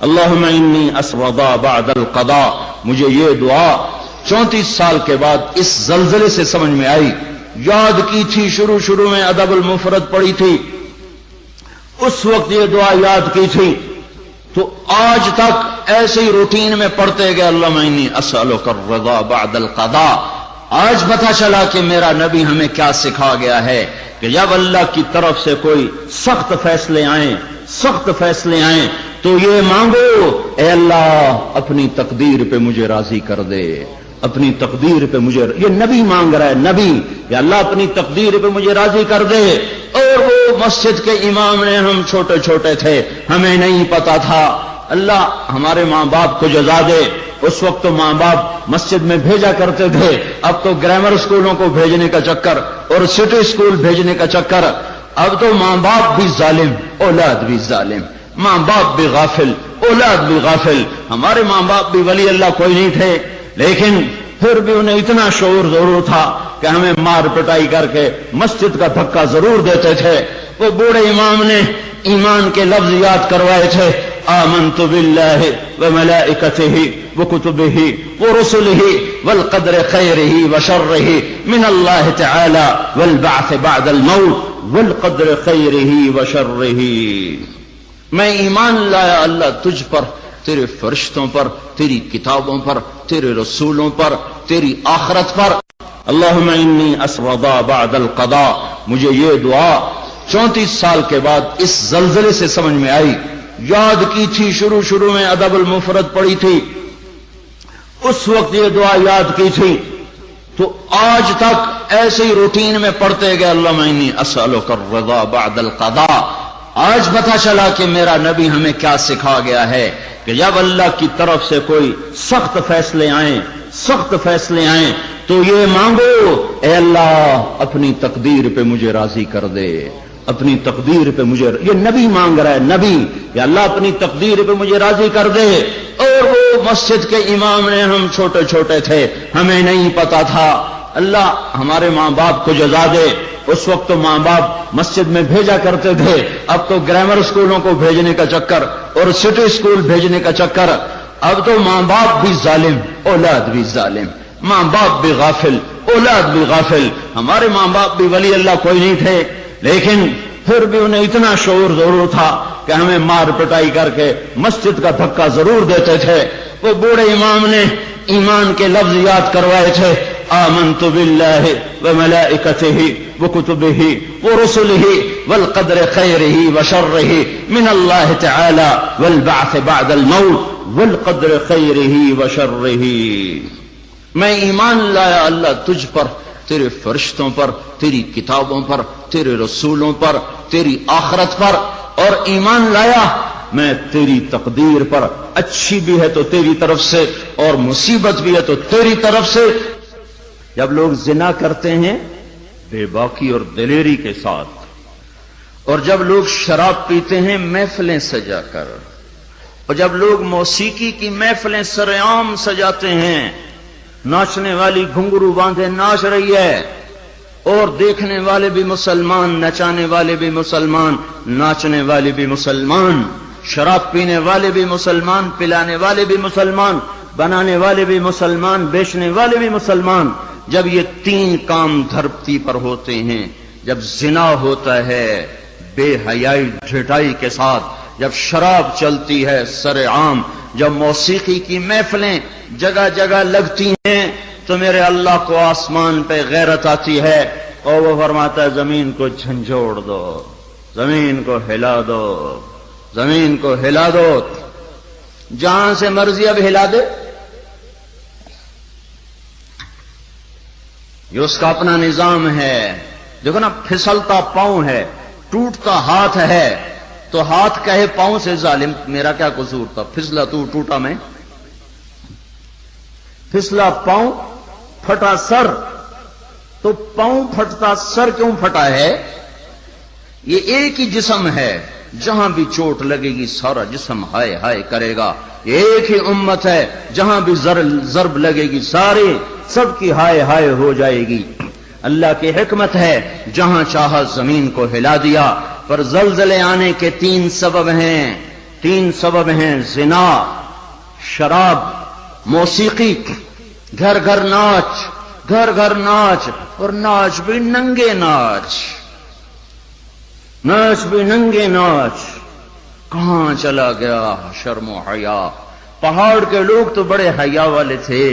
اللہم انی اسرضا بعد القضاء، مجھے یہ دعا 34 سال کے بعد اس زلزلے سے سمجھ میں آئی. یاد کی تھی، شروع میں ادب المفرد پڑھی تھی، اس وقت یہ دعا یاد کی تھی، تو آج تک ایسے ہی روٹین میں پڑھتے گئے اللہم انی اسألک الرضا بعد القضاء. آج پتہ چلا کہ میرا نبی ہمیں کیا سکھا گیا ہے کہ جب اللہ کی طرف سے کوئی سخت فیصلے آئیں تو یہ مانگو، اے اللہ اپنی تقدیر پہ مجھے راضی کر دے، اپنی تقدیر پہ مجھے، یہ نبی مانگ رہا ہے، نبی، یا اللہ اپنی تقدیر پہ مجھے راضی کر دے. اور وہ مسجد کے امام نے، ہم چھوٹے تھے، ہمیں نہیں پتا تھا. اللہ ہمارے ماں باپ کو جزا دے. اس وقت تو ماں باپ مسجد میں بھیجا کرتے تھے، اب تو گرامر اسکولوں کو بھیجنے کا چکر اور سٹی اسکول بھیجنے کا چکر. اب تو ماں باپ بھی ظالم، اولاد بھی ظالم، ماں باپ بھی غافل، اولاد بھی غافل. ہمارے ماں باپ بھی ولی اللہ کوئی نہیں تھے، لیکن پھر بھی انہیں اتنا شعور ضرور تھا کہ ہمیں مار پٹائی کر کے مسجد کا دھکا ضرور دیتے تھے. وہ بوڑھے امام نے ایمان کے لفظ یاد کروائے تھے، آمنت باللہ وملائکتہ وکتبہ ورسلہ والقدر خیرہ وشرہ من اللہ تعالی والبعث بعد الموت والقدر خیرہ وشرہ. میں ایمان لایا اللہ تجھ پر، تیرے فرشتوں پر، تیری کتابوں پر، تیرے رسولوں پر، تیری آخرت پر. اللہم انی اسرضا بعد القضاء، مجھے یہ دعا 34 سال کے بعد اس زلزلے سے سمجھ میں آئی. یاد کی تھی، شروع میں ادب المفرد پڑھی تھی، اس وقت یہ دعا یاد کی تھی، تو آج تک ایسے ہی روٹین میں پڑھتے گئے اللہم انی اسألک الرضا بعد القضاء. آج پتہ چلا کہ میرا نبی ہمیں کیا سکھا گیا ہے کہ جب اللہ کی طرف سے کوئی سخت فیصلے آئیں تو یہ مانگو، اے اللہ اپنی تقدیر پہ مجھے راضی کر دے، اپنی تقدیر پہ مجھے، یہ نبی مانگ رہا ہے، نبی، یا اللہ اپنی تقدیر پہ مجھے راضی کر دے. اور وہ مسجد کے امام نے، ہم چھوٹے تھے، ہمیں نہیں پتا تھا. اللہ ہمارے ماں باپ کو جزا دے. اس وقت تو ماں باپ مسجد میں بھیجا کرتے تھے، اب تو گرامر اسکولوں کو بھیجنے کا چکر اور سٹی اسکول بھیجنے کا چکر. اب تو ماں باپ بھی ظالم، اولاد بھی ظالم، ماں باپ بھی غافل، اولاد بھی غافل. ہمارے ماں باپ بھی ولی اللہ کوئی نہیں تھے، لیکن پھر بھی انہیں اتنا شعور ضرور تھا کہ ہمیں مار پٹائی کر کے مسجد کا دھکا ضرور دیتے تھے. وہ بوڑھے امام نے ایمان کے لفظ یاد کروائے تھے، آمنت باللہ وملائکتہ وکتبہ ورسلہ والقدر خیرہ وشرہ من اللہ تعالی والبعث بعد الموت والقدر خیرہ وشرہ. میں ایمان لایا اللہ تجھ پر، تیرے فرشتوں پر، تیری کتابوں پر، تیرے رسولوں پر، تیری آخرت پر، اور ایمان لایا میں تیری تقدیر پر، اچھی بھی ہے تو تیری طرف سے اور مصیبت بھی ہے تو تیری طرف سے. جب لوگ زنا کرتے ہیں بے باکی اور دلیری کے ساتھ، اور جب لوگ شراب پیتے ہیں محفلیں سجا کر، اور جب لوگ موسیقی کی محفلیں سرعام سجاتے ہیں، ناچنے والی گھنگرو باندھے ناچ رہی ہے، اور دیکھنے والے بھی مسلمان، نچانے والے بھی مسلمان، ناچنے والے بھی مسلمان، شراب پینے والے بھی مسلمان، پلانے والے بھی مسلمان، بنانے والے بھی مسلمان، بیچنے والے بھی مسلمان. جب یہ تین کام دھرتی پر ہوتے ہیں، جب زنا ہوتا ہے بے حیائی ڈھٹائی کے ساتھ، جب شراب چلتی ہے سرعام، جب موسیقی کی محفلیں جگہ جگہ لگتی ہیں، تو میرے اللہ کو آسمان پہ غیرت آتی ہے، اور وہ فرماتا ہے زمین کو جھنجھوڑ دو، زمین کو ہلا دو، زمین کو ہلا دو. جہاں سے مرضی اب ہلا دے، یہ اس کا اپنا نظام ہے. دیکھو نا، پھسلتا پاؤں ہے، ٹوٹتا ہاتھ ہے، تو ہاتھ کہے پاؤں سے ظالم میرا کیا قصور تھا، پھسلا تو ٹوٹا میں. پھسلا پاؤں، پھٹا سر، تو پاؤں پھٹتا سر کیوں پھٹا ہے؟ یہ ایک ہی جسم ہے، جہاں بھی چوٹ لگے گی سارا جسم ہائے ہائے کرے گا. ایک ہی امت ہے، جہاں بھی ضرب لگے گی ساری سب کی ہائے ہائے ہو جائے گی. اللہ کی حکمت ہے، جہاں چاہا زمین کو ہلا دیا. پر زلزلے آنے کے تین سبب ہیں. 3 سبب ہیں: زنا، شراب، موسیقی، گھر گھر ناچ، گھر گھر ناچ، اور ناچ بھی ننگے ناچ، ناچ بھی ننگے ناچ. کہاں چلا گیا شرم و حیا؟ پہاڑ کے لوگ تو بڑے حیا والے تھے،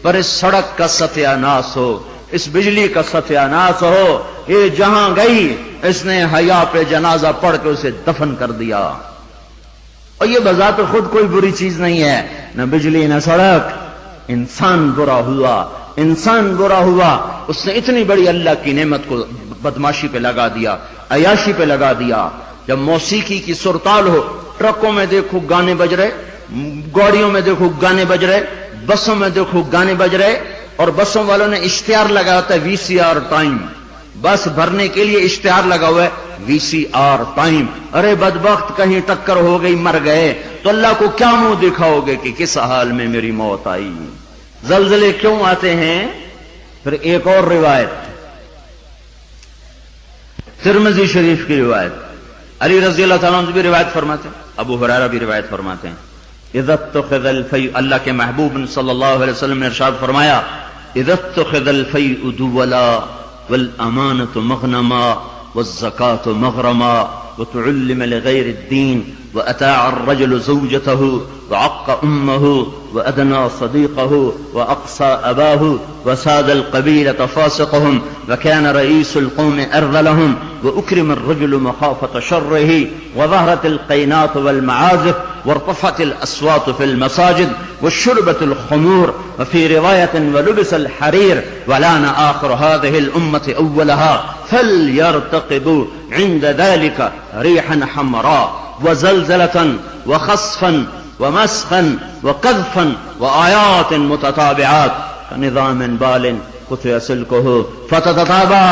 پر اس سڑک کا ستیہ ناس ہو، اس بجلی کا ستیہ ناس ہو. یہ جہاں گئی اس نے حیا پہ جنازہ پڑھ کے اسے دفن کر دیا. اور یہ بذات خود کوئی بری چیز نہیں ہے، نہ بجلی نہ سڑک. انسان برا ہوا، انسان برا ہوا. اس نے اتنی بڑی اللہ کی نعمت کو بدماشی پہ لگا دیا، عیاشی پہ لگا دیا. جب موسیقی کی سرتال ہو، ٹرکوں میں دیکھو گانے بج رہے، گاڑیوں میں دیکھو گانے بج رہے، بسوں میں دیکھو گانے بج رہے، اور بسوں والوں نے اشتہار لگا ہوتا ہے VCR ٹائم. بس بھرنے کے لیے اشتہار لگا ہوا ہے VCR ٹائم. ارے بدبخت، کہیں ٹکر ہو گئی، مر گئے تو اللہ کو کیا منہ دکھاؤ گے کہ کس حال میں میری موت آئی؟ زلزلے کیوں آتے ہیں؟ پھر ایک اور روایت، ترمذی شریف کی روایت، علی رضی اللہ تعالیٰ عنہ بھی روایت فرماتے ہیں، ابو ہریرہ بھی روایت فرماتے ہیں. اذا اتخذ الفیء، اللہ کے محبوب صلی اللہ علیہ وسلم نے ارشاد فرمایا، اذا اتخذ الفیء دولا والامانة مغنما والزکاة مغرما وتعلم لغير الدين وأتاع الرجل زوجته وعق أمه وأدنى صديقه وأقصى أباه وساد القبيلة فاسقهم وكان رئيس القوم أرذلهم وأكرم الرجل مخافة شره وظهرت القينات والمعازف وارتفعت الأصوات في المساجد والشربة الخمور وفي رواية ولبس الحرير ولان آخر هذه الأمة أولها فليرتقبوا عند ذلك ريحا حمراء وزلزلة وخصفا ومسخا وقذفا وآيات متتابعات كنظام بال قطع سلكه فتتتابع.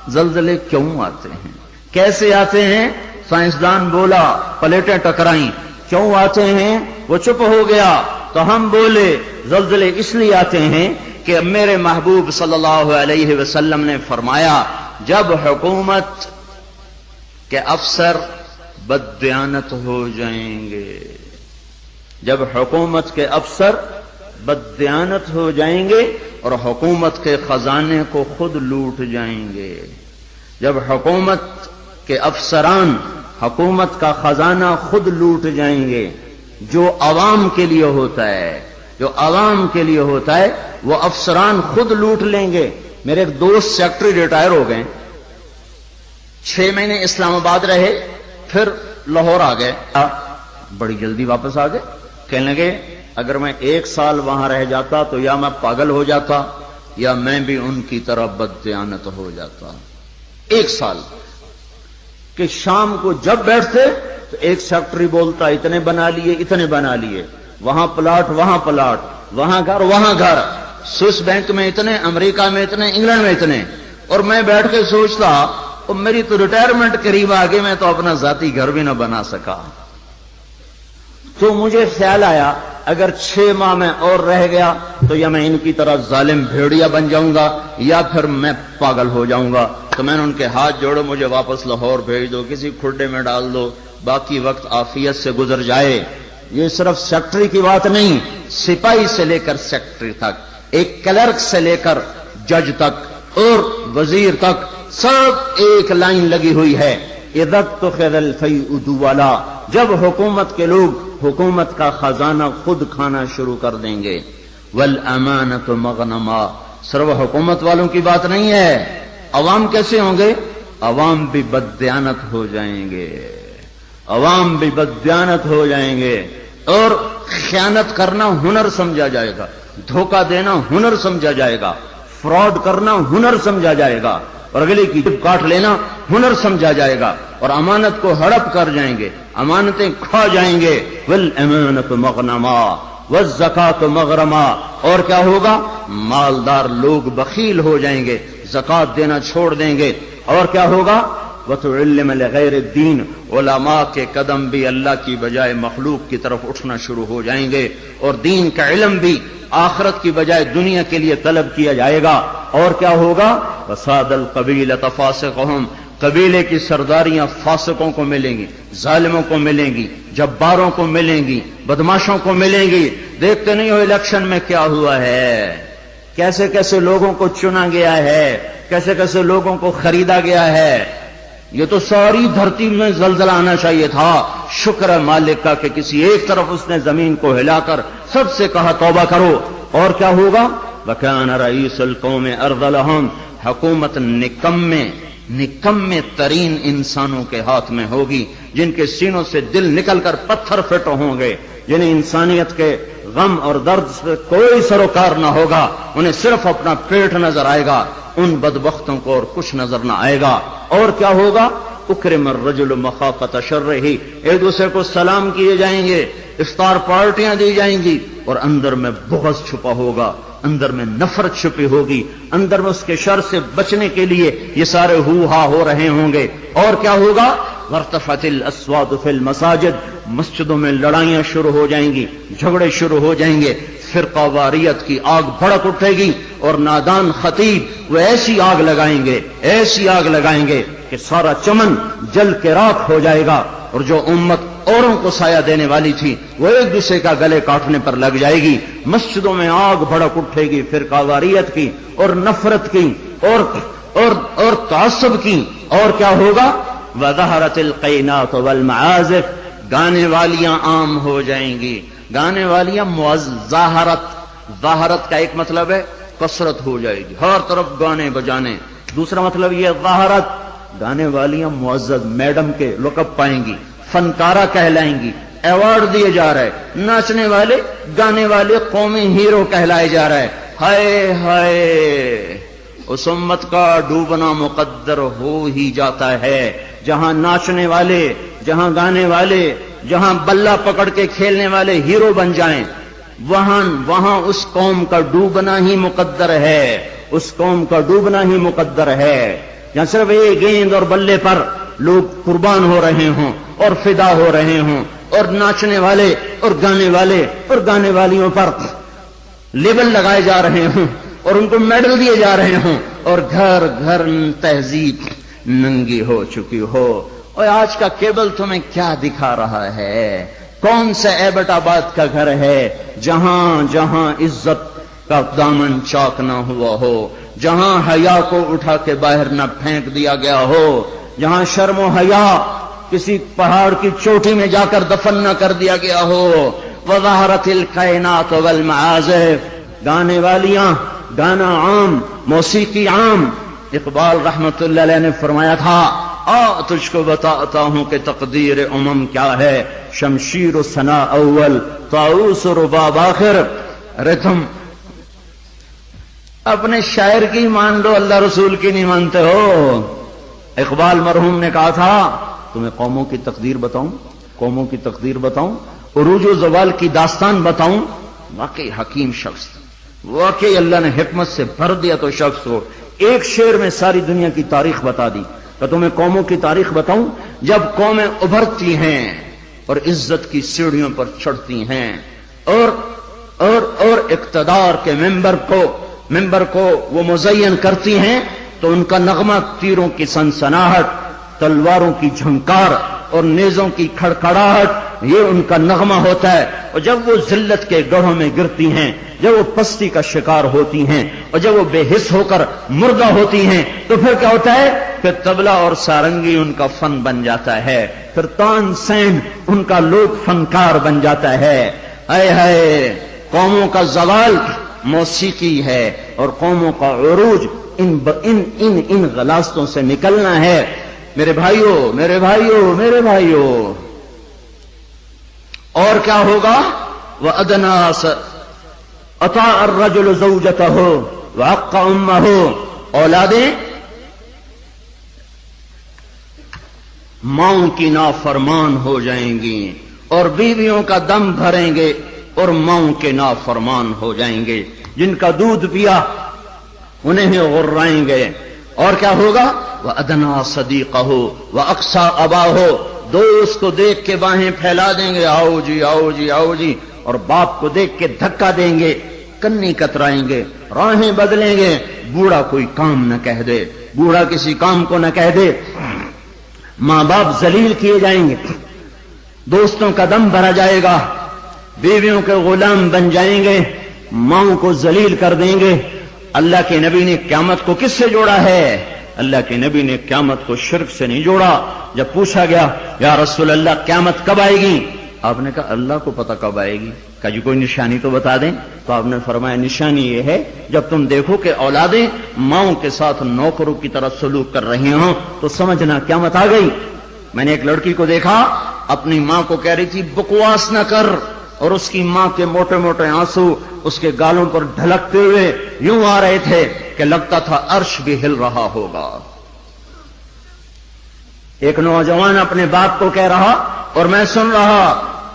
زلزلے کیوں آتے ہیں؟ کیسے آتے ہیں؟ سائنسدان بولا، پلیٹیں ٹکرائیں. کیوں آتے ہیں؟ وہ چپ ہو گیا تو ہم بولے. زلزلے اس لیے آتے ہیں کہ میرے محبوب صلی اللہ علیہ وسلم نے فرمایا، جب حکومت کے افسر بددیانت ہو جائیں گے، جب حکومت کے افسر بددیانت ہو جائیں گے اور حکومت کے خزانے کو خود لوٹ جائیں گے، جب حکومت کے افسران حکومت کا خزانہ خود لوٹ جائیں گے، جو عوام کے لیے ہوتا ہے، جو عوام کے لیے ہوتا ہے وہ افسران خود لوٹ لیں گے. میرے ایک دوست سیکٹری ریٹائر ہو گئے، 6 مہینے اسلام آباد رہے، پھر لاہور آ گئے، بڑی جلدی واپس آ گئے. کہنے لگے اگر میں 1 سال وہاں رہ جاتا تو یا میں پاگل ہو جاتا یا میں بھی ان کی طرح بددیانت ہو جاتا. 1 سال کہ شام کو جب بیٹھتے تو ایک سیکٹری بولتا اتنے بنا لیے، اتنے بنا لیے، وہاں پلاٹ، وہاں پلاٹ، وہاں گھر، وہاں گھر، سوئس بینک میں اتنے، امریکہ میں اتنے، انگلینڈ میں اتنے. اور میں بیٹھ کے سوچتا اور میری تو ریٹائرمنٹ قریب آ گئی، میں تو اپنا ذاتی گھر بھی نہ بنا سکا. تو مجھے خیال آیا اگر 6 ماہ میں اور رہ گیا تو یا میں ان کی طرح ظالم بھیڑیا بن جاؤں گا یا پھر میں پاگل ہو جاؤں گا. تو میں نے ان کے ہاتھ جوڑے، مجھے واپس لاہور بھیج دو، کسی کھڈے میں ڈال دو، باقی وقت عافیت سے گزر جائے. یہ صرف سیکٹری کی بات نہیں، سپاہی سے لے کر سیکٹری تک، ایک کلرک سے لے کر جج تک اور وزیر تک، سب ایک لائن لگی ہوئی ہے. اذا اتخذ الفیء دولا، جب حکومت کے لوگ حکومت کا خزانہ خود کھانا شروع کر دیں گے. والامانۃ مغنما، صرف حکومت والوں کی بات نہیں ہے، عوام کیسے ہوں گے؟ عوام بھی بددیانت ہو جائیں گے، عوام بھی بددیانت ہو جائیں گے، اور خیانت کرنا ہنر سمجھا جائے گا، دھوکہ دینا ہنر سمجھا جائے گا، فراڈ کرنا ہنر سمجھا جائے گا، اور اگلے کی جب کاٹ لینا ہنر سمجھا جائے گا، اور امانت کو ہڑپ کر جائیں گے، امانتیں کھا جائیں گے. والامانۃ مغنما والزکاۃ مغرما، اور کیا ہوگا؟ مالدار لوگ بخیل ہو جائیں گے، زکات دینا چھوڑ دیں گے. اور کیا ہوگا؟ وتعلم لغیر الدین، علماء کے قدم بھی اللہ کی بجائے مخلوق کی طرف اٹھنا شروع ہو جائیں گے، اور دین کا علم بھی آخرت کی بجائے دنیا کے لیے طلب کیا جائے گا. اور کیا ہوگا؟ فساد القبیلۃ فاسقہم، قبیلے کی سرداریاں فاسقوں کو ملیں گی، ظالموں کو ملیں گی، جباروں کو ملیں گی، بدماشوں کو ملیں گی۔ دیکھتے نہیں ہو الیکشن میں کیا ہوا ہے، کیسے کیسے لوگوں کو چنا گیا ہے، کیسے کیسے لوگوں کو خریدا گیا ہے۔ یہ تو ساری دھرتی میں زلزلہ آنا چاہیے تھا۔ شکر ہے مالک کا کہ کسی ایک طرف اس نے زمین کو ہلا کر سب سے کہا توبہ کرو۔ اور کیا ہوگا؟ وَكَانَ رَئِيسُ الْقَوْمِ أَرْذَلَهُمْ، حکومت نکمے ترین انسانوں کے ہاتھ میں ہوگی، جن کے سینوں سے دل نکل کر پتھر فٹ ہوں گے، جنہیں انسانیت کے غم اور درد سے کوئی سروکار نہ ہوگا، انہیں صرف اپنا پیٹ نظر آئے گا، ان بدبختوں کو اور کچھ نظر نہ آئے گا۔ اور کیا ہوگا؟ اکرم الرجل مخافۃ شرہ، ایک دوسرے کو سلام کیے جائیں گے، افطار پارٹیاں دی جائیں گی، اور اندر میں بغض چھپا ہوگا، اندر میں نفرت چھپی ہوگی، اندر میں اس کے شر سے بچنے کے لیے یہ سارے ہو ہا ہو رہے ہوں گے۔ اور کیا ہوگا؟ وارتفعت الاصوات فی المساجد، مسجدوں میں لڑائیاں شروع ہو جائیں گی، جھگڑے شروع ہو جائیں گے، فرقہ واریت کی آگ بھڑک اٹھے گی، اور نادان خطیب وہ ایسی آگ لگائیں گے کہ سارا چمن جل کے راکھ ہو جائے گا، اور جو امت اوروں کو سایہ دینے والی تھی وہ ایک دوسرے کا گلے کاٹنے پر لگ جائے گی۔ مسجدوں میں آگ بھڑک اٹھے گی فرقہ واریت کی اور نفرت کی اور تعصب کی۔ اور کیا ہوگا؟ وَظَهَرَتِ الْقَيْنَاتُ وَالْمَعَازِفُ، گانے والیاں عام ہو جائیں گی، گانے والیاں ظاہرت کا ایک مطلب ہے کثرت ہو جائے گی، ہر طرف گانے بجانے۔ دوسرا مطلب یہ ظاہرت، گانے والیاں معزز میڈم کے لقب پائیں گی، فنکارہ کہلائیں گی، ایوارڈ دیے جا رہے، ناچنے والے گانے والے قومی ہیرو کہلائے جا رہے۔ ہائے ہائے، اس امت کا ڈوبنا مقدر ہو ہی جاتا ہے، جہاں ناچنے والے، جہاں گانے والے، جہاں بلہ پکڑ کے کھیلنے والے ہیرو بن جائیں، وہاں اس قوم کا ڈوبنا ہی مقدر ہے، اس قوم کا ڈوبنا ہی مقدر ہے۔ جہاں صرف ایک گیند اور بلے پر لوگ قربان ہو رہے ہوں اور فدا ہو رہے ہوں، اور ناچنے والے اور گانے والیوں پر لیبل لگائے جا رہے ہوں اور ان کو میڈل دیے جا رہے ہوں، اور گھر گھر تہذیب ننگی ہو چکی ہو۔ اور آج کا کیبل تمہیں کیا دکھا رہا ہے؟ کون سا ایبٹ آباد کا گھر ہے جہاں عزت کا دامن چاک نہ ہوا ہو، جہاں حیا کو اٹھا کے باہر نہ پھینک دیا گیا ہو، جہاں شرم و حیا کسی پہاڑ کی چوٹی میں جا کر دفن نہ کر دیا گیا ہو۔ وَظَهَرَتِ الْقَيْنَاتُ وَالْمَعَازِفُ، گانے والیاں، گانا عام، موسیقی عام۔ اقبال رحمت اللہ علیہ نے فرمایا تھا، تجھ کو بتاتا ہوں کہ تقدیر امم کیا ہے، شمشیر و ثنا اول، طاؤس و رباب آخر۔ ارے تم اپنے شاعر کی مان لو، اللہ رسول کی نہیں مانتے ہو۔ اقبال مرحوم نے کہا تھا، تمہیں قوموں کی تقدیر بتاؤں، عروج و زوال کی داستان بتاؤں۔ واقعی حکیم شخص، واقعی اللہ نے حکمت سے بھر دیا تو شخص ہو، ایک شعر میں ساری دنیا کی تاریخ بتا دی۔ تو تمہیں قوموں کی تاریخ بتاؤں، جب قومیں ابھرتی ہیں اور عزت کی سیڑھیوں پر چڑھتی ہیں اور اقتدار کے ممبر کو وہ مزین کرتی ہیں، تو ان کا نغمہ تیروں کی سنسناہٹ، تلواروں کی جھنکار اور نیزوں کی کھڑکھڑاہٹ، یہ ان کا نغمہ ہوتا ہے۔ اور جب وہ ذلت کے گڑھوں میں گرتی ہیں، جب وہ پستی کا شکار ہوتی ہیں، اور جب وہ بے حس ہو کر مردہ ہوتی ہیں، تو پھر کیا ہوتا ہے؟ پھر طبلہ اور سارنگی ان کا فن بن جاتا ہے، پھر تان سین ان کا لوک فنکار بن جاتا ہے۔ اے ہائے، قوموں کا زوال موسیقی ہے، اور قوموں کا عروج ان غلاستوں سے نکلنا ہے۔ میرے بھائیوں، اور کیا ہوگا؟ وَأَدْنَا أَطَاعَ الرَّجُلُ زَوْجَتَهُ وَعَقَّ أُمَّهُ، اولادیں ماؤں کی نافرمان ہو جائیں گی، اور بیویوں کا دم بھریں گے اور ماؤں کے نافرمان ہو جائیں گے، جن کا دودھ پیا انہیں ہی غرائیں گے۔ اور کیا ہوگا؟ وَأَدْنَا صَدِيقَهُ وَأَقْصَى أَبَاهُ، دوست کو دیکھ کے باہیں پھیلا دیں گے، آؤ جی آؤ جی آؤ جی، اور باپ کو دیکھ کے دھکا دیں گے، کنی کترائیں گے، راہیں بدلیں گے، بوڑھا کوئی کام نہ کہہ دے، بوڑھا کسی کام کو نہ کہہ دے۔ ماں باپ ذلیل کیے جائیں گے، دوستوں کا دم بھرا جائے گا، بیویوں کے غلام بن جائیں گے، ماؤں کو ذلیل کر دیں گے۔ اللہ کے نبی نے قیامت کو کس سے جوڑا ہے؟ اللہ کے نبی نے قیامت کو شرک سے نہیں جوڑا۔ جب پوچھا گیا یا رسول اللہ قیامت کب آئے گی، آپ نے کہا اللہ کو پتہ کب آئے گی، کہا جی کوئی نشانی تو بتا دیں۔ تو آپ نے فرمایا نشانی یہ ہے جب تم دیکھو کہ اولادیں ماؤں کے ساتھ نوکروں کی طرح سلوک کر رہی ہوں تو سمجھنا قیامت آ گئی۔ میں نے ایک لڑکی کو دیکھا اپنی ماں کو کہہ رہی تھی بکواس نہ کر، اور اس کی ماں کے موٹے موٹے آنسو اس کے گالوں پر ڈھلکتے ہوئے یوں آ رہے تھے کہ لگتا تھا عرش بھی ہل رہا ہوگا۔ ایک نوجوان اپنے باپ کو کہہ رہا اور میں سن رہا،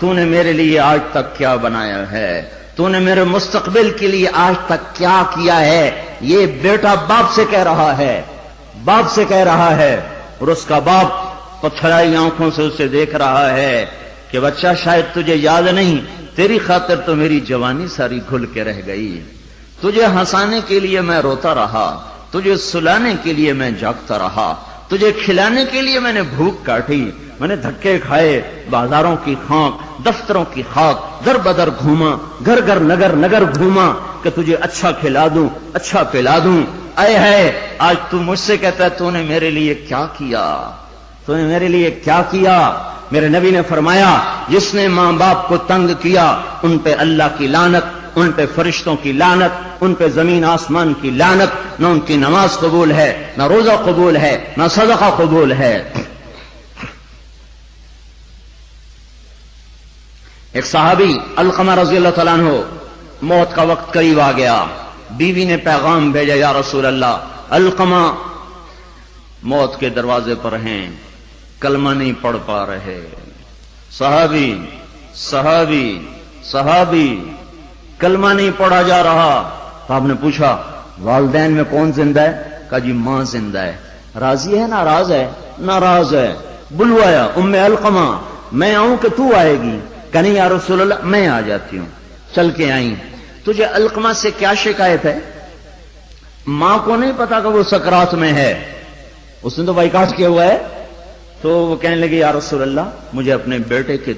تو نے میرے لیے آج تک کیا بنایا ہے، تو نے میرے مستقبل کے لیے آج تک کیا کیا ہے۔ یہ بیٹا باپ سے کہہ رہا ہے، باپ سے کہہ رہا ہے، اور اس کا باپ پتھرائی آنکھوں سے اسے دیکھ رہا ہے کہ بچہ شاید تجھے یاد نہیں، تیری خاطر تو میری جوانی ساری گھل کے رہ گئی، تجھے ہنسانے کے لیے میں روتا رہا، تجھے سلانے کے لیے میں جاگتا رہا، تجھے کھلانے کے لیے میں نے بھوک کاٹی، میں نے دھکے کھائے، بازاروں کی خاک، دفتروں کی خاک، در بدر گھوما، گھر گھر نگر نگر گھوما کہ تجھے اچھا کھلا دوں، اچھا پلا دوں۔ اے ہے آج تو مجھ سے کہتا ہے تو نے میرے لیے کیا کیا، تو نے میرے لیے کیا کیا۔ میرے نبی نے فرمایا جس نے ماں باپ کو تنگ کیا ان پہ اللہ کی لعنت، ان پہ فرشتوں کی لعنت، ان پہ زمین آسمان کی لعنت، نہ ان کی نماز قبول ہے، نہ روزہ قبول ہے، نہ صدقہ قبول ہے۔ ایک صحابی علقمہ رضی اللہ تعالیٰ عنہ، موت کا وقت قریب آ گیا، بیوی نے پیغام بھیجا یا رسول اللہ علقمہ موت کے دروازے پر ہیں، کلمہ نہیں پڑھ پا رہے۔ صحابی صحابی صحابی کلمہ نہیں پڑھا جا رہا۔ تو آپ نے پوچھا والدین میں کون زندہ ہے؟ کہا جی ماں زندہ ہے۔ راضی ہے ناراض ہے؟ ناراض ہے۔ بلوایا ام علقمہ، میں آؤں کہ تو آئے گی؟ کہ نہیں یا رسول اللہ میں آ جاتی ہوں۔ چل کے آئیں۔ تجھے علقمہ سے کیا شکایت ہے؟ ماں کو نہیں پتا کہ وہ سکرات میں ہے، اس نے تو بائیکاٹ کیا ہوا ہے۔ تو وہ کہنے لگے یا رسول اللہ مجھے اپنے بیٹے کے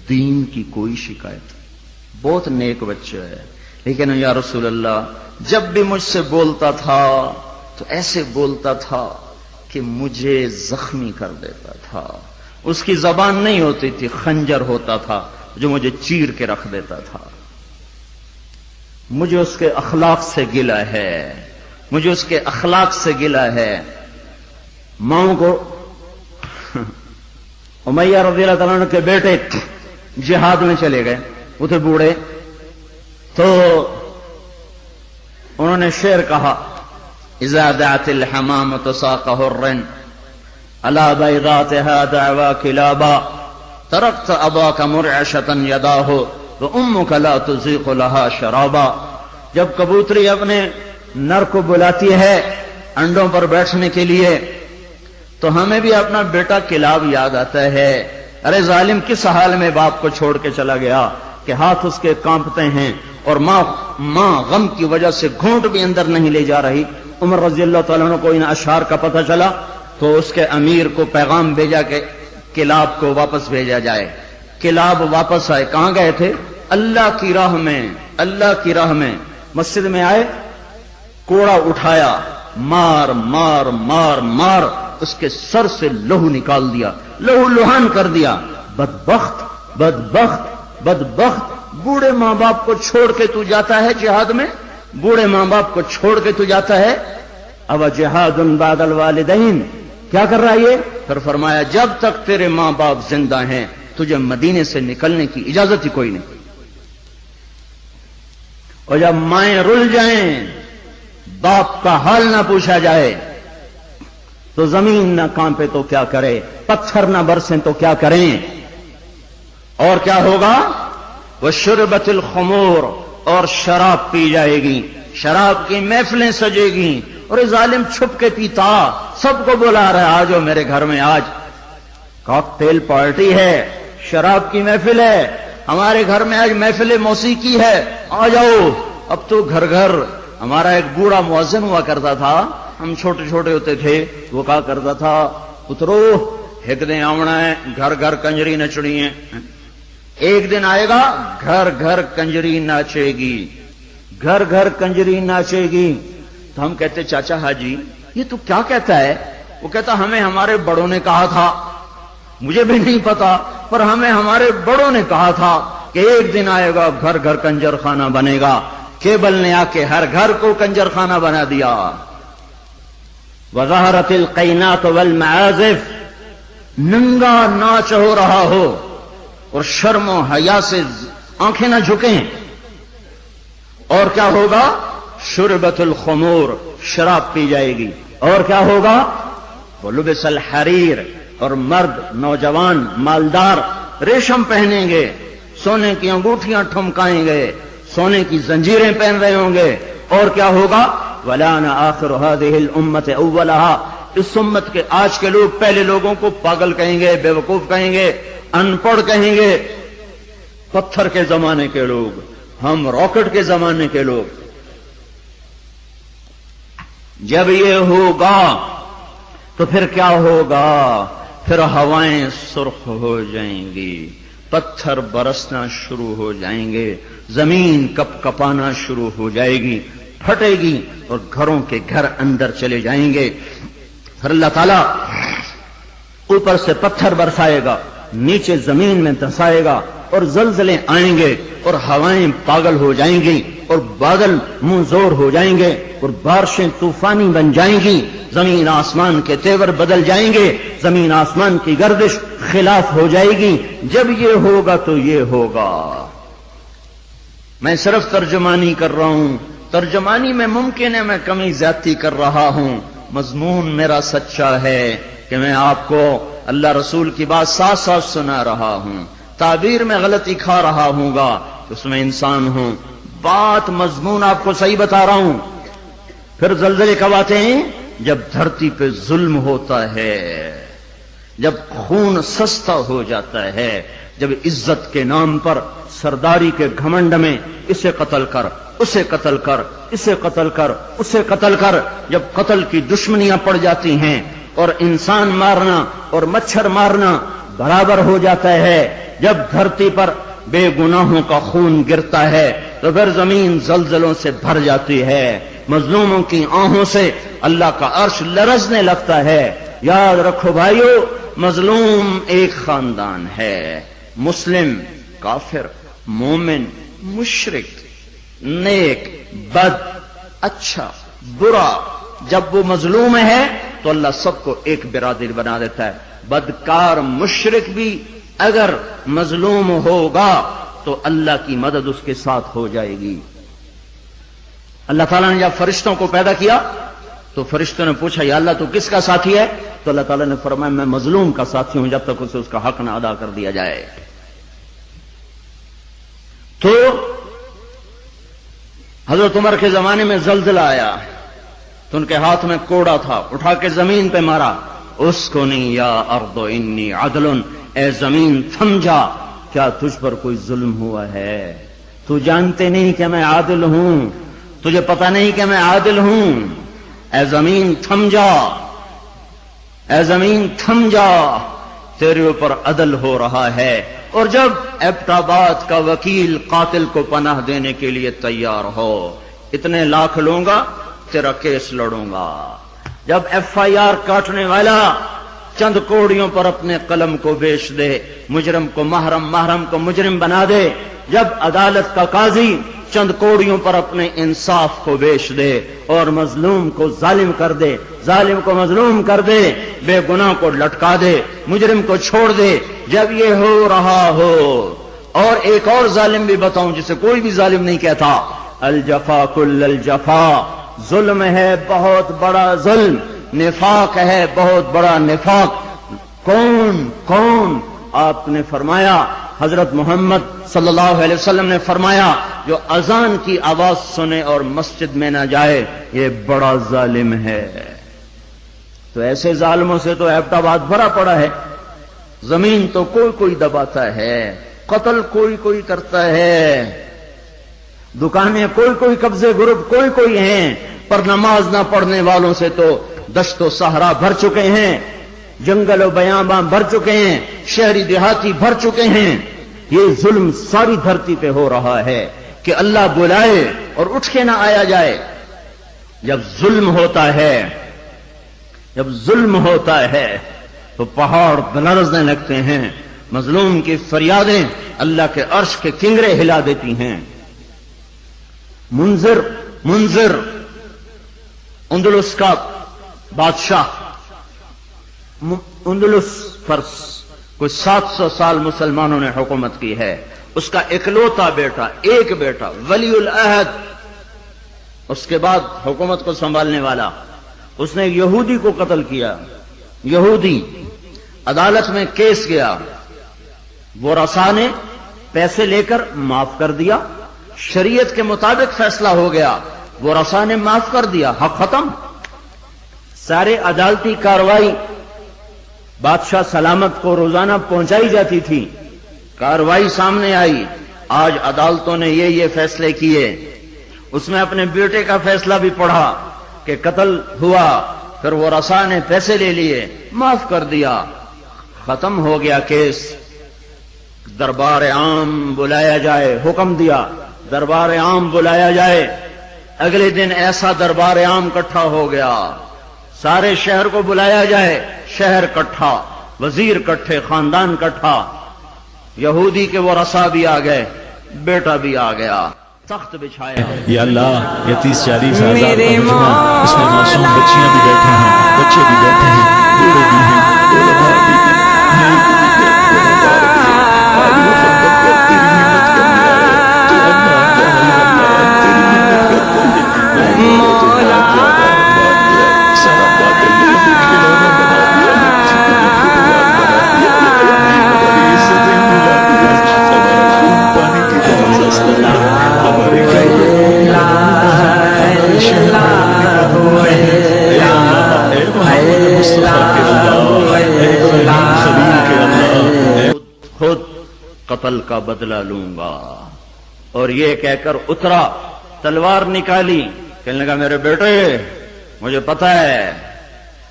دین کی کوئی شکایت، بہت نیک بچہ ہے، لیکن یا رسول اللہ جب بھی مجھ سے بولتا تھا تو ایسے بولتا تھا کہ مجھے زخمی کر دیتا تھا، اس کی زبان نہیں ہوتی تھی، خنجر ہوتا تھا جو مجھے چیر کے رکھ دیتا تھا۔ مجھے اس کے اخلاق سے گلہ ہے، مجھے اس کے اخلاق سے گلہ ہے۔ ماؤں کو امیہ رضی اللہ تعالیٰ عنہ کے بیٹے جہاد میں چلے گئے، وہ تھے بوڑھے، تو انہوں نے شعر کہا اذا دعت الحمامة ساق حر على بيضاتها دعوى كلابا تركت اباك مرعشة يداه وامك لا تزيق لها شرابا۔ جب کبوتری اپنے نر کو بلاتی ہے انڈوں پر بیٹھنے کے لیے تو ہمیں بھی اپنا بیٹا کلاب یاد آتا ہے۔ ارے ظالم کس حال میں باپ کو چھوڑ کے چلا گیا کہ ہاتھ اس کے کانپتے ہیں اور ماں غم کی وجہ سے گھونٹ بھی اندر نہیں لے جا رہی۔ عمر رضی اللہ تعالیٰ عنہ کو ان اشعار کا پتہ چلا تو اس کے امیر کو پیغام بھیجا کہ کلاب کو واپس بھیجا جائے۔ کلاب واپس آئے، کہاں گئے تھے؟ اللہ کی راہ میں، اللہ کی راہ میں۔ مسجد میں آئے، کوڑا اٹھایا، مار مار مار مار اس کے سر سے لہو نکال دیا، لہو لہان کر دیا۔ بدبخت بدبخت بدبخت، بوڑھے ماں باپ کو چھوڑ کے تو جاتا ہے جہاد میں، بوڑھے ماں باپ کو چھوڑ کے تو جاتا ہے۔ اب جہاد بعد الوالدین، کیا کر رہا ہے یہ؟ پھر فرمایا جب تک تیرے ماں باپ زندہ ہیں تجھے مدینے سے نکلنے کی اجازت ہی کوئی نہیں، اور جب مائیں رل جائیں، باپ کا حال نہ پوچھا جائے تو زمین نہ کانپے تو کیا کرے، پتھر نہ برسیں تو کیا کریں، اور کیا ہوگا؟ وشربت الخمور، اور شراب پی جائے گی، شراب کی محفلیں سجے گی، اور ظالم چھپ کے پیتا، سب کو بلا رہا ہے آجو میرے گھر میں، آج کاکٹیل پارٹی ہے، شراب کی محفل ہے، ہمارے گھر میں آج محفل موسیقی ہے، آ جاؤ۔ اب تو گھر گھر۔ ہمارا ایک بوڑھا مؤذن ہوا کرتا تھا، ہم چھوٹے چھوٹے ہوتے تھے، وہ کہا کرتا تھا پترو ایک دن آنا ہے گھر گھر کنجری نچڑی ہے، ایک دن آئے گا گھر گھر کنجری ناچے گی، گھر گھر کنجری ناچے گی۔ تو ہم کہتے چاچا حاجی یہ تو کیا کہتا ہے؟ وہ کہتا ہمیں ہمارے بڑوں نے کہا تھا، مجھے بھی نہیں پتا پر ہمیں ہمارے بڑوں نے کہا تھا کہ ایک دن آئے گا گھر گھر کنجر خانہ بنے گا۔ کیبل نے آ کے ہر گھر کو کنجر خانہ بنا دیا۔ وظہرت القینات والمعازف، ننگا ناچ ہو رہا ہو اور شرم و حیا سے آنکھیں نہ جھکیں، اور کیا ہوگا؟ شربت الخمور، شراب پی جائے گی، اور کیا ہوگا؟ ولبس الحریر، اور مرد نوجوان مالدار ریشم پہنیں گے، سونے کی انگوٹھیاں ٹھمکائیں گے، سونے کی زنجیریں پہن رہے ہوں گے، اور کیا ہوگا؟ وَلَانَ آخِرُ هَذِهِ الْأُمَّةِ أَوَّلَهَا، اس امت کے آج کے لوگ پہلے لوگوں کو پاگل کہیں گے، بے وقوف کہیں گے، ان پڑھ کہیں گے۔ پتھر کے زمانے کے لوگ، ہم راکٹ کے زمانے کے لوگ۔ جب یہ ہوگا تو پھر کیا ہوگا؟ پھر ہوائیں سرخ ہو جائیں گی، پتھر برسنا شروع ہو جائیں گے، زمین کپ کپانا شروع ہو جائے گی، پھٹے گی، اور گھروں کے گھر اندر چلے جائیں گے۔ پھر اللہ تعالیٰ اوپر سے پتھر برسائے گا، نیچے زمین میں دھسائے گا، اور زلزلے آئیں گے، اور ہوائیں پاگل ہو جائیں گی، اور بادل منہ زور ہو جائیں گے، اور بارشیں طوفانی بن جائیں گی، زمین آسمان کے تیور بدل جائیں گے، زمین آسمان کی گردش خلاف ہو جائے گی۔ جب یہ ہوگا تو یہ ہوگا۔ میں صرف ترجمانی کر رہا ہوں، ترجمانی میں ممکن ہے میں کمی زیادتی کر رہا ہوں، مضمون میرا سچا ہے کہ میں آپ کو اللہ رسول کی بات ساتھ ساتھ سنا رہا ہوں۔ تعبیر میں غلطی کھا رہا ہوں گا، اس میں انسان ہوں، بات مضمون آپ کو صحیح بتا رہا ہوں۔ پھر زلزلے کب آتے ہیں؟ جب دھرتی پہ ظلم ہوتا ہے، جب خون سستا ہو جاتا ہے، جب عزت کے نام پر سرداری کے گھمنڈ میں اسے قتل کر، اسے قتل کر، اسے قتل کر، اسے قتل کر، جب قتل کی دشمنیاں پڑ جاتی ہیں اور انسان مارنا اور مچھر مارنا برابر ہو جاتا ہے، جب دھرتی پر بے گناہوں کا خون گرتا ہے تو پھر زمین زلزلوں سے بھر جاتی ہے، مظلوموں کی آہوں سے اللہ کا عرش لرزنے لگتا ہے۔ یاد رکھو بھائیو، مظلوم ایک خاندان ہے، مسلم، کافر، مومن، مشرک، نیک، بد، اچھا، برا، جب وہ مظلوم ہے تو اللہ سب کو ایک برادری بنا دیتا ہے۔ بدکار مشرک بھی اگر مظلوم ہوگا تو اللہ کی مدد اس کے ساتھ ہو جائے گی۔ اللہ تعالیٰ نے جب فرشتوں کو پیدا کیا تو فرشتوں نے پوچھا یا اللہ تو کس کا ساتھی ہے؟ تو اللہ تعالیٰ نے فرمایا میں مظلوم کا ساتھی ہوں جب تک اسے اس کا حق نہ ادا کر دیا جائے۔ تو حضرت عمر کے زمانے میں زلزلہ آیا تو ان کے ہاتھ میں کوڑا تھا، اٹھا کے زمین پہ مارا، اسکنی یا ارض انی عدل، اے زمین تھم جا، کیا تجھ پر کوئی ظلم ہوا ہے؟ تو جانتے نہیں کہ میں عادل ہوں، تجھے پتہ نہیں کہ میں عادل ہوں، اے زمین تھم جا، اے زمین تھم جا، تیرے اوپر عدل ہو رہا ہے۔ اور جب ایبٹ آباد کا وکیل قاتل کو پناہ دینے کے لیے تیار ہو، اتنے لاکھ لوں گا، تیرا کیس لڑوں گا۔ جب ایف آئی آر کاٹنے والا چند کوڑیوں پر اپنے قلم کو بیچ دے، مجرم کو محرم، محرم کو مجرم بنا دے، جب عدالت کا قاضی چند کوڑیوں پر اپنے انصاف کو بیچ دے اور مظلوم کو ظالم کر دے، ظالم کو مظلوم کر دے، بے گناہ کو لٹکا دے، مجرم کو چھوڑ دے، جب یہ ہو رہا ہو، اور ایک اور ظالم بھی بتاؤں جسے کوئی بھی ظالم نہیں کہتا، الجفا کل الجفا، ظلم ہے بہت بڑا ظلم، نفاق ہے بہت بڑا نفاق۔ کون کون؟ آپ نے فرمایا، حضرت محمد صلی اللہ علیہ وسلم نے فرمایا جو اذان کی آواز سنے اور مسجد میں نہ جائے یہ بڑا ظالم ہے۔ تو ایسے ظالموں سے تو ایبٹ آباد بھرا پڑا ہے، زمین تو کوئی کوئی دباتا ہے، قتل کوئی کوئی کرتا ہے، دکانیں کوئی کوئی، قبضے گروپ کوئی کوئی ہیں، پر نماز نہ پڑھنے والوں سے تو دشت و صحرا بھر چکے ہیں۔ جنگل و بیاباں بھر چکے ہیں، شہری دیہاتی بھر چکے ہیں. یہ ظلم ساری دھرتی پہ ہو رہا ہے کہ اللہ بلائے اور اٹھ کے نہ آیا جائے. جب ظلم ہوتا ہے تو پہاڑ لرزنے لگتے ہیں. مظلوم کی فریادیں اللہ کے عرش کے کنگرے ہلا دیتی ہیں. منذر اندلس کا بادشاہ، اندلس پر کوئی 700 سال مسلمانوں نے حکومت کی ہے. اس کا اکلوتا بیٹا، ایک بیٹا ولی العہد، اس کے بعد حکومت کو سنبھالنے والا، اس نے یہودی کو قتل کیا. یہودی عدالت میں کیس گیا، وہ رسا نے پیسے لے کر معاف کر دیا. شریعت کے مطابق فیصلہ ہو گیا، وہ رسا نے معاف کر دیا، حق ختم. سارے عدالتی کاروائی بادشاہ سلامت کو روزانہ پہنچائی جاتی تھی. کاروائی سامنے آئی، آج عدالتوں نے یہ فیصلے کیے. اس میں اپنے بیٹے کا فیصلہ بھی پڑھا کہ قتل ہوا، پھر وہ رسا نے پیسے لے لیے، معاف کر دیا، ختم ہو گیا کیس. دربار عام بلایا جائے، حکم دیا دربار عام بلایا جائے. اگلے دن ایسا دربار عام اکٹھا ہو گیا، سارے شہر کو بلایا جائے، شہر اکٹھا، وزیر اکٹھے، خاندان اکٹھا. یہودی کے وہ رسا بھی آ گئے، بیٹا بھی آ گیا، تخت بچھایا. یا اللہ یہ 30-40 ہزار کا اس میں معصوم بچیاں بھی بیٹھے ہیں، بچے بھی بیٹھے ہیں، بوڑھے بھی ہیں، علماء بھی ہیں، خود قتل کا بدلہ لوں گا. اور یہ کہہ کر اترا، تلوار نکالی، کہنے لگا میرے بیٹے مجھے پتا ہے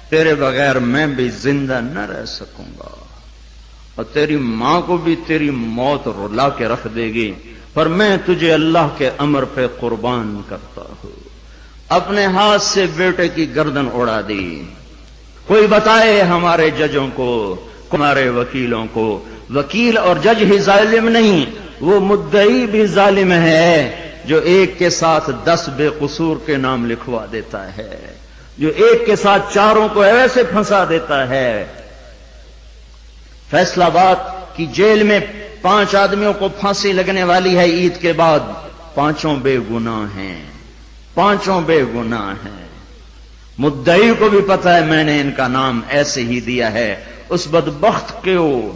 تیرے بغیر میں بھی زندہ نہ رہ سکوں گا، اور تیری ماں کو بھی تیری موت رلا کے رکھ دے گی، پر میں تجھے اللہ کے امر پہ قربان کرتا ہوں. اپنے ہاتھ سے بیٹے کی گردن اڑا دی. کوئی بتائے ہمارے ججوں کو، ہمارے وکیلوں کو، وکیل اور جج ہی ظالم نہیں، وہ مدعی بھی ظالم ہے جو ایک کے ساتھ 10 بے قصور کے نام لکھوا دیتا ہے، جو ایک کے ساتھ 4 کو ایسے پھنسا دیتا ہے. فیصل آباد کی جیل میں 5 آدمیوں کو پھانسی لگنے والی ہے عید کے بعد. 5 بے گناہ ہیں، 5 بے گناہ ہیں. مدعی کو بھی پتا ہے میں نے ان کا نام ایسے ہی دیا ہے. اس بدبخت کو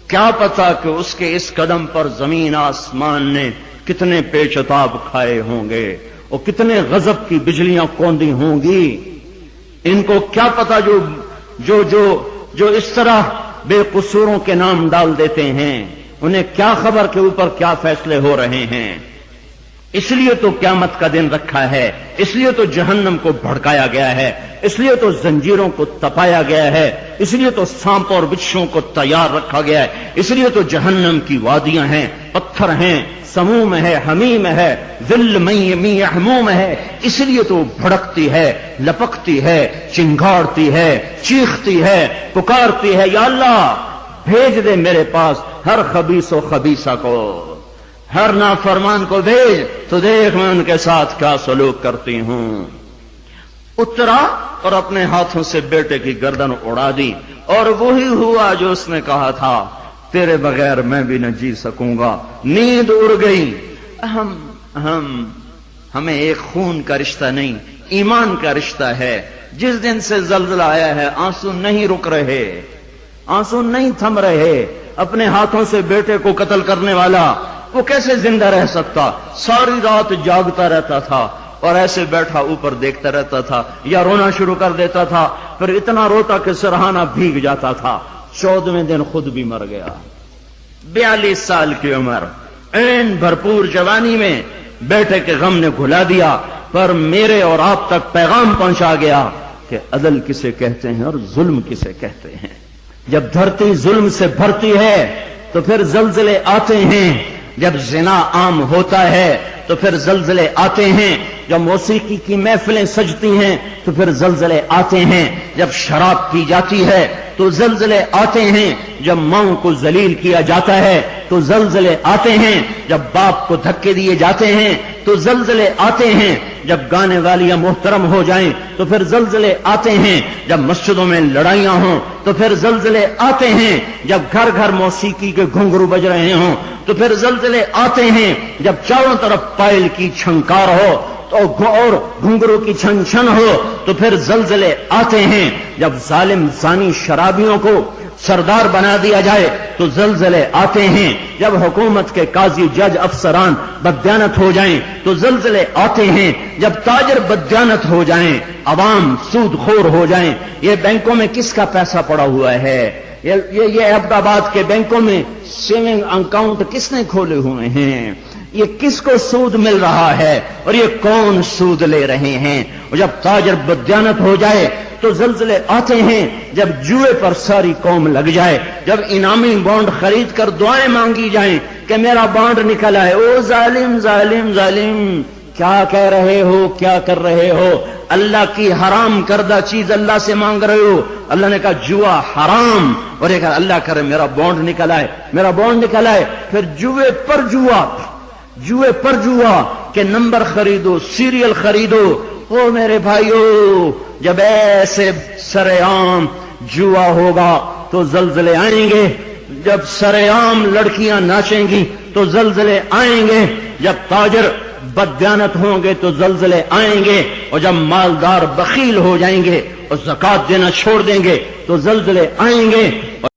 کیا پتا کہ اس کے اس قدم پر زمین آسمان نے کتنے پیچتاب کھائے ہوں گے اور کتنے غضب کی بجلیاں کوندی ہوں گی. ان کو کیا پتا جو اس طرح بے قصوروں کے نام ڈال دیتے ہیں، انہیں کیا خبر کے اوپر کیا فیصلے ہو رہے ہیں. اس لیے تو قیامت کا دن رکھا ہے، اس لیے تو جہنم کو بھڑکایا گیا ہے، اس لیے تو زنجیروں کو تپایا گیا ہے، اس لیے تو سانپ اور بچھوؤں کو تیار رکھا گیا ہے، اس لیے تو جہنم کی وادیاں ہیں، پتھر ہیں، سموم ہے، حمیم ہے، ذل می حموم ہے. اس لیے تو بھڑکتی ہے، لپکتی ہے، چنگاڑتی ہے، چیختی ہے، پکارتی ہے یا اللہ بھیج دے میرے پاس ہر خبیث و خبیثہ کو، ہر نافرمان کو بھیج تو دیکھ میں ان کے ساتھ کیا سلوک کرتی ہوں. اترا اور اپنے ہاتھوں سے بیٹے کی گردن اڑا دی، اور وہی ہوا جو اس نے کہا تھا تیرے بغیر میں بھی نہ جی سکوں گا. نیند اڑ گئی. ہمیں ایک خون کا رشتہ نہیں، ایمان کا رشتہ ہے. جس دن سے زلزلہ آیا ہے آنسو نہیں رک رہے، آنسو نہیں تھم رہے. اپنے ہاتھوں سے بیٹے کو قتل کرنے والا وہ کیسے زندہ رہ سکتا؟ ساری رات جاگتا رہتا تھا اور ایسے بیٹھا اوپر دیکھتا رہتا تھا، یا رونا شروع کر دیتا تھا، پھر اتنا روتا کہ سرہانہ بھیگ جاتا تھا. 14ویں دن خود بھی مر گیا. 42 سال کی عمر، این بھرپور جوانی میں بیٹے کے غم نے گھلا دیا. پر میرے اور آپ تک پیغام پہنچا گیا کہ عدل کسے کہتے ہیں اور ظلم کسے کہتے ہیں۔ جب دھرتی ظلم سے بھرتی ہے تو پھر زلزلے آتے ہیں، جب زنا عام ہوتا ہے تو پھر زلزلے آتے ہیں، جب موسیقی کی محفلیں سجتی ہیں تو پھر زلزلے آتے ہیں، جب شراب پی جاتی ہے تو زلزلے آتے ہیں، جب ماؤں کو ذلیل کیا جاتا ہے تو زلزلے آتے ہیں، جب باپ کو دھکے دیے جاتے ہیں تو زلزلے آتے ہیں، جب گانے والیاں محترم ہو جائیں تو پھر زلزلے آتے ہیں، جب مسجدوں میں لڑائیاں ہوں تو پھر زلزلے آتے ہیں، جب گھر گھر موسیقی کے گھنگرو بج رہے ہوں تو پھر زلزلے آتے ہیں، جب چاروں طرف پائل کی چھنکار ہو اور گھنگرو کی چھن چھن ہو تو پھر زلزلے آتے ہیں، جب ظالم زانی شرابیوں کو سردار بنا دیا جائے تو زلزلے آتے ہیں، جب حکومت کے قاضی جج افسران بددیانت ہو جائیں تو زلزلے آتے ہیں، جب تاجر بددیانت ہو جائیں، عوام سود خور ہو جائیں۔ یہ بینکوں میں کس کا پیسہ پڑا ہوا ہے؟ یہ عبد آباد کے بینکوں میں سیونگ اکاؤنٹ کس نے کھولے ہوئے ہیں؟ یہ کس کو سود مل رہا ہے اور یہ کون سود لے رہے ہیں؟ اور جب تاجر بددیانت ہو جائے تو زلزلے آتے ہیں، جب جوئے پر ساری قوم لگ جائے، جب انعامی بانڈ خرید کر دعائیں مانگی جائیں کہ میرا بانڈ نکل آئے۔ او ظالم ظالم ظالم، کیا کہہ رہے ہو، کیا کر رہے ہو؟ اللہ کی حرام کردہ چیز اللہ سے مانگ رہے ہو۔ اللہ نے کہا جوا حرام، اور یہ کہا اللہ کرے میرا بانڈ نکل آئے، میرا بانڈ نکل آئے۔ پھر جوئے پر جوا کہ نمبر خریدو، سیریل خریدو۔ او میرے بھائیو، جب ایسے سرے عام جوا ہوگا تو زلزلے آئیں گے، جب سرے عام لڑکیاں ناچیں گی تو زلزلے آئیں گے، جب تاجر بددیانت ہوں گے تو زلزلے آئیں گے، اور جب مالدار بخیل ہو جائیں گے اور زکوٰۃ دینا چھوڑ دیں گے تو زلزلے آئیں گے۔